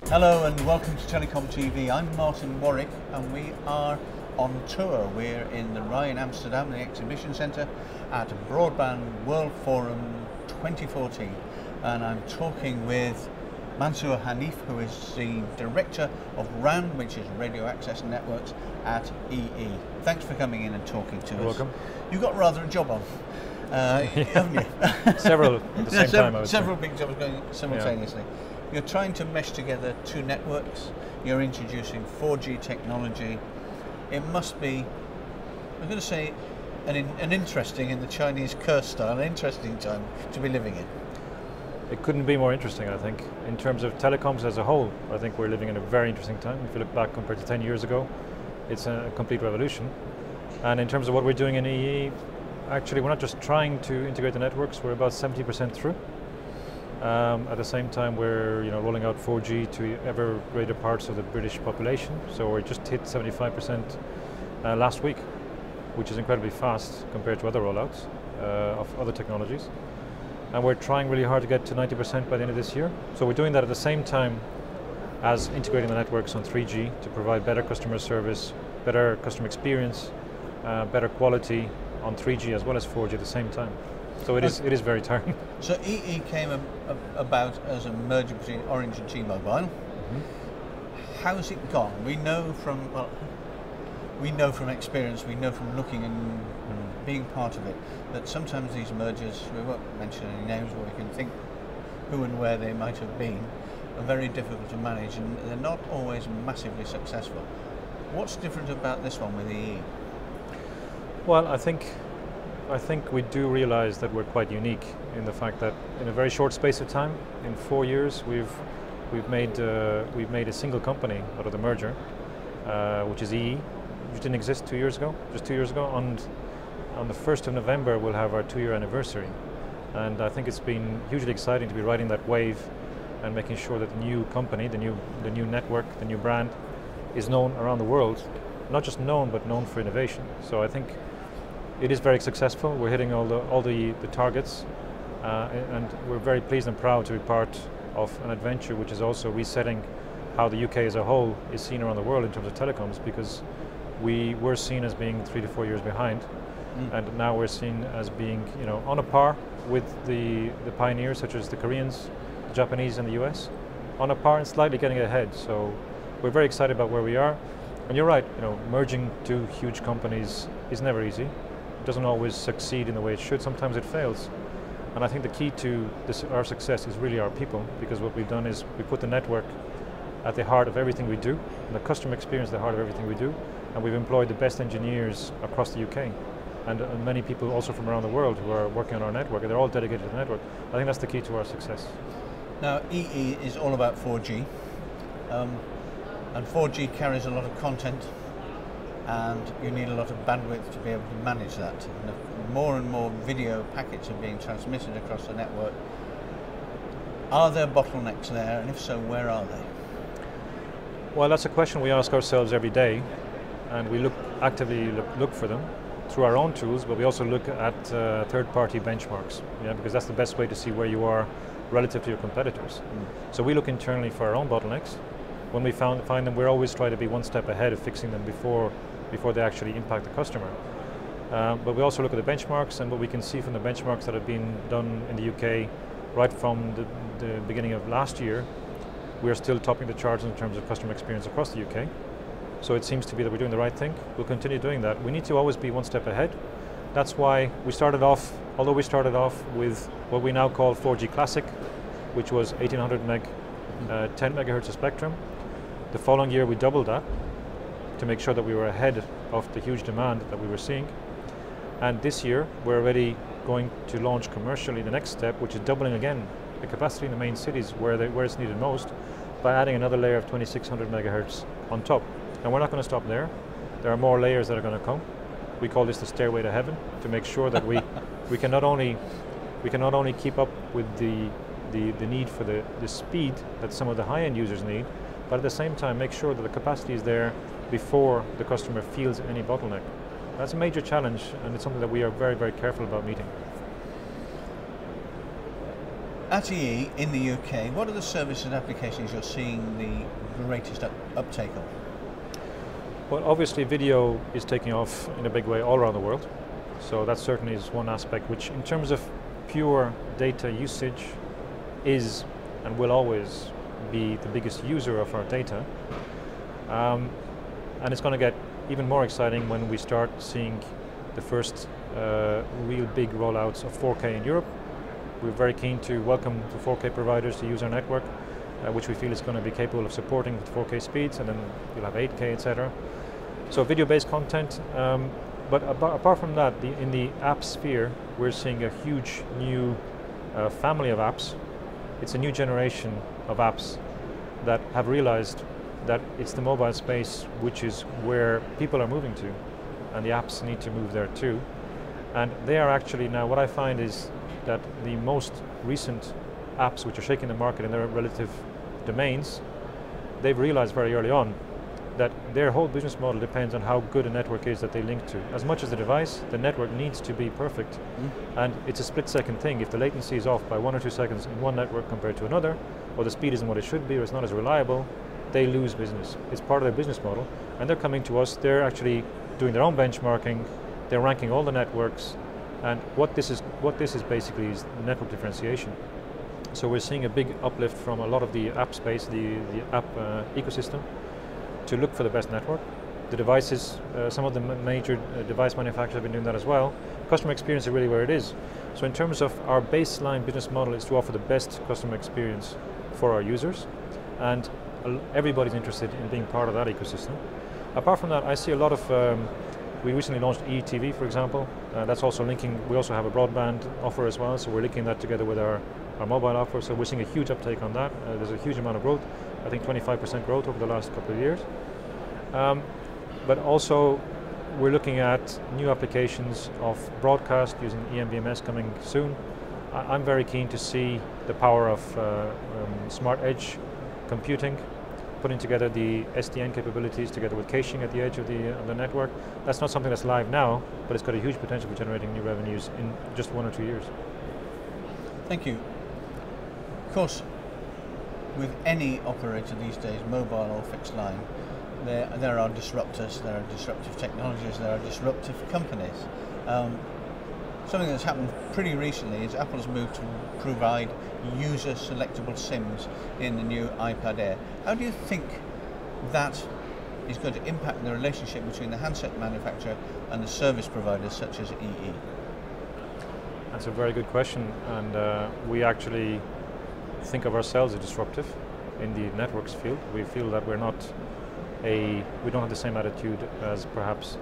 Hello and welcome to TelecomTV. I'm Martin Warwick and we are on tour. We're in the Rye in Amsterdam, the exhibition centre at Broadband World Forum 2014, and I'm talking with Mansour Hanif, who is the Director of RAN, which is Radio Access Networks at EE. Thanks for coming in and talking to us. You're welcome. You've got rather a job on, haven't you? Several at the same time, I would Several say. big jobs going simultaneously. Yeah. You're trying to mesh together two networks. You're introducing 4G technology. It must be, I'm going to say, an interesting, in the Chinese curse style, an interesting time to be living in. It couldn't be more interesting, I think. In terms of telecoms as a whole, I think we're living in a very interesting time. If you look back compared to 10 years ago, it's a complete revolution. And in terms of what we're doing in EE, actually we're not just trying to integrate the networks, we're about 70% through. At the same time, we're rolling out 4G to ever greater parts of the British population. So we just hit 75% last week, which is incredibly fast compared to other rollouts of other technologies. And we're trying really hard to get to 90% by the end of this year. So we're doing that at the same time as integrating the networks on 3G to provide better customer service, better customer experience, better quality on 3G as well as 4G at the same time. So it is very tiring. So EE came about as a merger between Orange and T-Mobile. Mm-hmm. How's it gone? We know from experience, we know from looking and being part of it, that sometimes these mergers, we won't mention any names, but we can think who and where they might have been, are very difficult to manage and they're not always massively successful. What's different about this one with EE? Well, I think we do realize that we're quite unique in the fact that in a very short space of time, in 4 years, we've made a single company out of the merger, which is EE, which didn't exist 2 years ago, just 2 years ago. And on the 1st of November, we'll have our 2-year anniversary. And I think it's been hugely exciting to be riding that wave and making sure that the new company, the new network, the new brand is known around the world. Not just known, but known for innovation. So I think it is very successful. We're hitting all the targets, and we're very pleased and proud to be part of an adventure which is also resetting how the UK as a whole is seen around the world in terms of telecoms, because we were seen as being 3 to 4 years behind, and now we're seen as being on a par with the pioneers such as the Koreans, the Japanese, and the US, on a par and slightly getting ahead. So we're very excited about where we are. And you're right, merging two huge companies is never easy. It doesn't always succeed in the way it should. Sometimes it fails. And I think the key to our success is really our people, because what we've done is we put the network at the heart of everything we do, and the customer experience at the heart of everything we do, and we've employed the best engineers across the UK, and many people also from around the world who are working on our network, and they're all dedicated to the network. I think that's the key to our success. Now, EE is all about 4G. And 4G carries a lot of content, and you need a lot of bandwidth to be able to manage that. And more and more video packets are being transmitted across the network. Are there bottlenecks there, and if so, where are they? Well, that's a question we ask ourselves every day, and we actively look for them through our own tools, but we also look at third-party benchmarks, because that's the best way to see where you are relative to your competitors. So we look internally for our own bottlenecks. When we find them, we're always trying to be one step ahead of fixing them before they actually impact the customer. But we also look at the benchmarks, and what we can see from the benchmarks that have been done in the UK right from the beginning of last year, we are still topping the charts in terms of customer experience across the UK. So it seems to be that we're doing the right thing. We'll continue doing that. We need to always be one step ahead. That's why we started off with what we now call 4G Classic, which was 1800 meg, 10 megahertz of spectrum. The following year we doubled that to make sure that we were ahead of the huge demand that we were seeing. And this year we're already going to launch commercially the next step, which is doubling again the capacity in the main cities where it's needed most, by adding another layer of 2600 megahertz on top. And we're not going to stop there. There are more layers that are going to come. We call this the Stairway to Heaven, to make sure that we can not only keep up with the need for the speed that some of the high-end users need, but at the same time make sure that the capacity is there before the customer feels any bottleneck. That's a major challenge, and it's something that we are very, very careful about meeting. At EE in the UK, what are the services and applications you're seeing the greatest uptake of? Well, obviously video is taking off in a big way all around the world. So that certainly is one aspect which, in terms of pure data usage, is and will always be the biggest user of our data. And it's going to get even more exciting when we start seeing the first real big rollouts of 4K in Europe. We're very keen to welcome the 4K providers to use our network, which we feel is going to be capable of supporting 4K speeds, and then you'll have 8K, etc. So video-based content, but apart from that, in the app sphere, we're seeing a huge new family of apps. It's a new generation of apps that have realized that it's the mobile space which is where people are moving to, and the apps need to move there too. And they are actually now, what I find is that the most recent apps which are shaking the market in their relative domains, they've realized very early on that their whole business model depends on how good a network is that they link to. As much as the device, the network needs to be perfect. And it's a split-second thing. If the latency is off by 1 or 2 seconds in one network compared to another, or the speed isn't what it should be, or it's not as reliable, they lose business. It's part of their business model, and they're coming to us. They're actually doing their own benchmarking. They're ranking all the networks, and what this is basically is network differentiation. So we're seeing a big uplift from a lot of the app space, the app ecosystem, to look for the best network. The devices, some of the major device manufacturers have been doing that as well. Customer experience is really where it is. So in terms of our baseline business model is to offer the best customer experience for our users, and everybody's interested in being part of that ecosystem. Apart from that, I see a lot of, we recently launched ETV, for example. That's also linking, we also have a broadband offer as well, so we're linking that together with our mobile offer, so we're seeing a huge uptake on that. There's a huge amount of growth, I think 25% growth over the last couple of years. But also, we're looking at new applications of broadcast using eMBMS coming soon. I'm very keen to see the power of smart edge computing, putting together the SDN capabilities together with caching at the edge of the network. That's not something that's live now, but it's got a huge potential for generating new revenues in just 1 or 2 years. Thank you. Of course, with any operator these days, mobile or fixed line, there are disruptors, there are disruptive technologies, there are disruptive companies. Something that's happened pretty recently is Apple's moved to provide user-selectable SIMs in the new iPad Air. How do you think that is going to impact the relationship between the handset manufacturer and the service providers such as EE? That's a very good question, and we actually think of ourselves as disruptive in the networks field. We feel that we don't have the same attitude as perhaps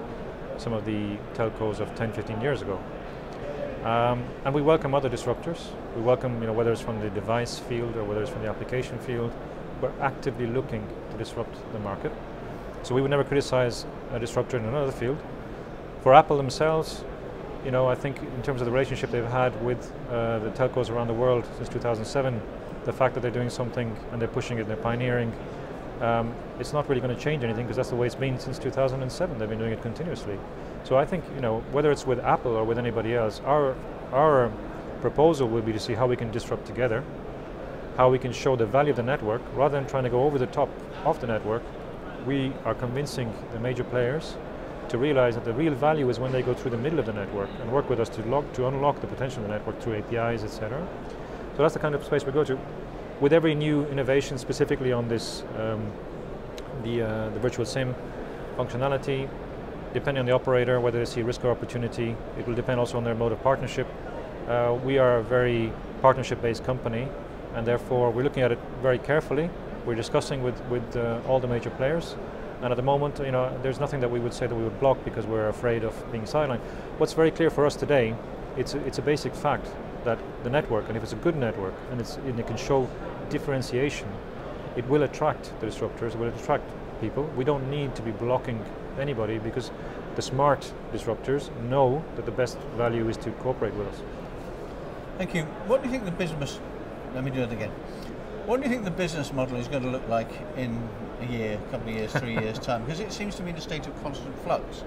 some of the telcos of 10, 15 years ago. And we welcome other disruptors. We welcome, whether it's from the device field or whether it's from the application field, we're actively looking to disrupt the market. So we would never criticize a disruptor in another field. For Apple themselves, I think in terms of the relationship they've had with the telcos around the world since 2007, the fact that they're doing something and they're pushing it and they're pioneering, it's not really going to change anything because that's the way it's been since 2007. They've been doing it continuously. So I think, whether it's with Apple or with anybody else, our proposal will be to see how we can disrupt together, how we can show the value of the network, rather than trying to go over the top of the network. We are convincing the major players to realize that the real value is when they go through the middle of the network and work with us to unlock the potential of the network through APIs, etc. So that's the kind of space we go to. With every new innovation, specifically on this, the virtual SIM functionality, depending on the operator, whether they see risk or opportunity, it will depend also on their mode of partnership. We are a very partnership-based company, and therefore we're looking at it very carefully. We're discussing with all the major players, and at the moment, there's nothing that we would say that we would block because we're afraid of being sidelined. What's very clear for us today, it's a basic fact that the network, and if it's a good network and it can show differentiation, it will attract the disruptors, it will attract people. We don't need to be blocking anybody because the smart disruptors know that the best value is to cooperate with us. Thank you. What do you think the business, let me do it again. What do you think the business model is going to look like in a year, a couple of years, 3 years' time? Because it seems to be in a state of constant flux.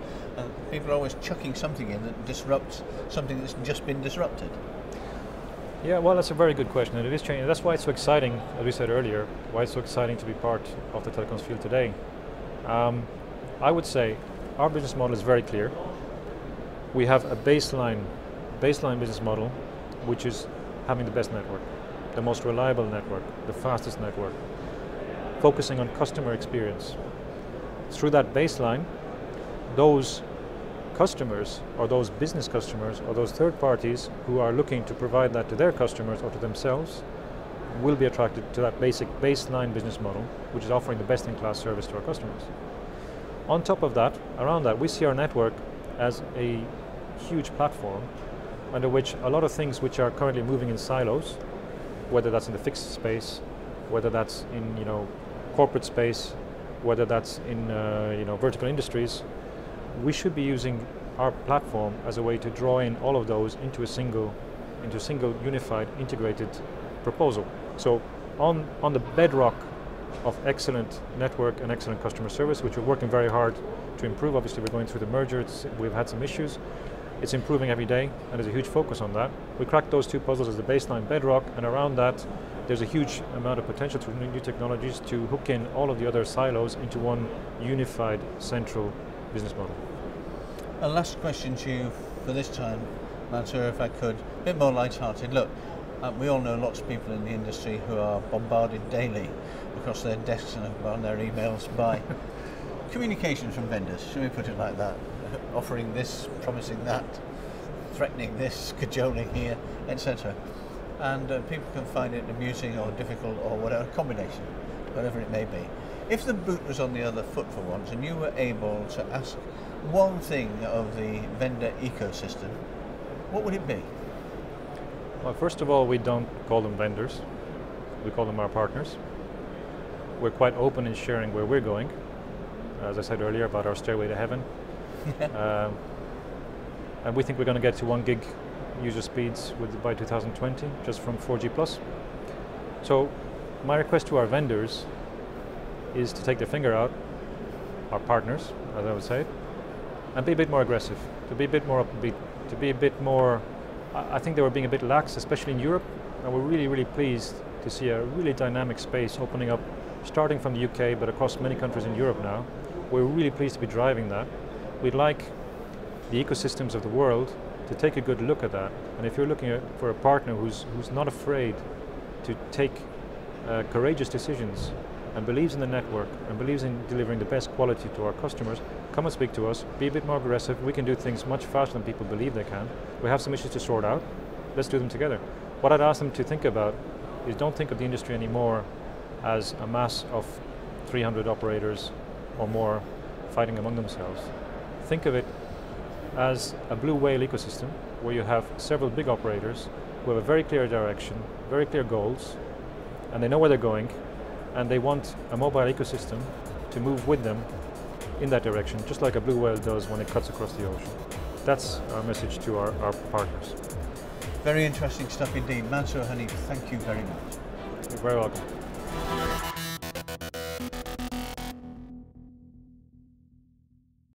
People are always chucking something in that disrupts something that's just been disrupted. Yeah, well, that's a very good question, and it is changing. That's why it's so exciting, as we said earlier, why it's so exciting to be part of the telecoms field today. I would say our business model is very clear. We have a baseline business model, which is having the best network, the most reliable network, the fastest network, focusing on customer experience. Through that baseline, those customers, or those business customers, or those third parties who are looking to provide that to their customers or to themselves will be attracted to that basic baseline business model, which is offering the best-in-class service to our customers. On top of that, around that, we see our network as a huge platform under which a lot of things which are currently moving in silos, whether that's in the fixed space, whether that's in corporate space, whether that's in vertical industries, we should be using our platform as a way to draw in all of those into a single unified, integrated proposal. So on the bedrock of excellent network and excellent customer service, which we're working very hard to improve. Obviously, we're going through the merger, we've had some issues. It's improving every day, and there's a huge focus on that. We cracked those two puzzles as the baseline bedrock, and around that, there's a huge amount of potential through new technologies to hook in all of the other silos into one unified, central business model. A last question to you for this time, Mansur, if I could, a bit more light-hearted. Look, we all know lots of people in the industry who are bombarded daily across their desks and on their emails by communications from vendors, shall we put it like that, offering this, promising that, threatening this, cajoling here, etc. And people can find it amusing or difficult or whatever, combination, whatever it may be. If the boot was on the other foot for once and you were able to ask one thing of the vendor ecosystem, what would it be? Well, first of all, we don't call them vendors. We call them our partners. We're quite open in sharing where we're going. As I said earlier about our stairway to heaven. And we think we're going to get to 1 gig user speeds by 2020, just from 4G+. So my request to our vendors is to take their finger out, our partners, as I would say, and be a bit more aggressive, to be a bit more upbeat, to be a bit more, I think they were being a bit lax, especially in Europe, and we're really, really pleased to see a really dynamic space opening up, starting from the UK, but across many countries in Europe now. We're really pleased to be driving that. We'd like the ecosystems of the world to take a good look at that, and if you're looking for a partner who's not afraid to take courageous decisions and believes in the network and believes in delivering the best quality to our customers, come and speak to us, be a bit more aggressive. We can do things much faster than people believe they can. We have some issues to sort out. Let's do them together. What I'd ask them to think about is don't think of the industry anymore as a mass of 300 operators or more fighting among themselves. Think of it as a blue whale ecosystem where you have several big operators who have a very clear direction, very clear goals, and they know where they're going, and they want a mobile ecosystem to move with them in that direction, just like a blue whale does when it cuts across the ocean. That's our message to our partners. Very interesting stuff indeed. Mansur Hanif, thank you very much. You're very welcome.